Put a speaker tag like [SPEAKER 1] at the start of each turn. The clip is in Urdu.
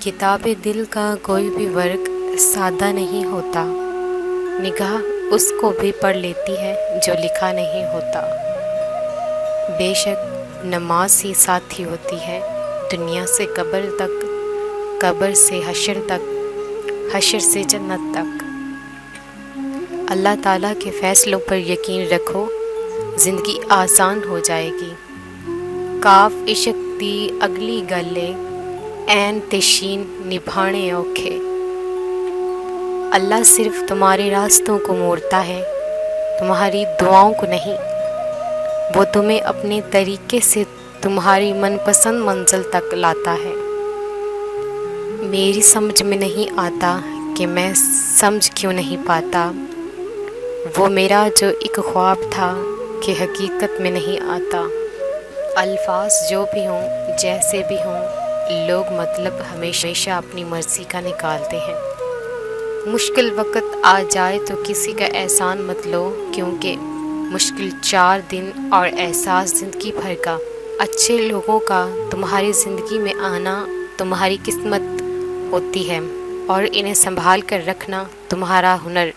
[SPEAKER 1] کتاب دل کا کوئی بھی ورق سادہ نہیں ہوتا، نگاہ اس کو بھی پڑھ لیتی ہے جو لکھا نہیں ہوتا۔ بے شک نماز ہی ساتھی ہوتی ہے دنیا سے قبر تک، قبر سے حشر تک، حشر سے جنت تک۔ اللہ تعالیٰ کے فیصلوں پر یقین رکھو، زندگی آسان ہو جائے گی۔ کاف عشق دی اگلی گلے، عین تشین نبھانے اوکھے۔ اللہ صرف تمہارے راستوں کو موڑتا ہے، تمہاری دعاؤں کو نہیں۔ وہ تمہیں اپنے طریقے سے تمہاری من پسند منزل تک لاتا ہے۔ میری سمجھ میں نہیں آتا کہ میں سمجھ کیوں نہیں پاتا، وہ میرا جو ایک خواب تھا کہ حقیقت میں نہیں آتا۔ الفاظ جو بھی ہوں، جیسے بھی ہوں، لوگ مطلب ہمیشہ اپنی مرضی کا نکالتے ہیں۔ مشکل وقت آ جائے تو کسی کا احسان مت لو، کیونکہ مشکل 4 دن اور احساس زندگی بھر کا۔ اچھے لوگوں کا تمہاری زندگی میں آنا تمہاری قسمت ہوتی ہے، اور انہیں سنبھال کر رکھنا تمہارا ہنر۔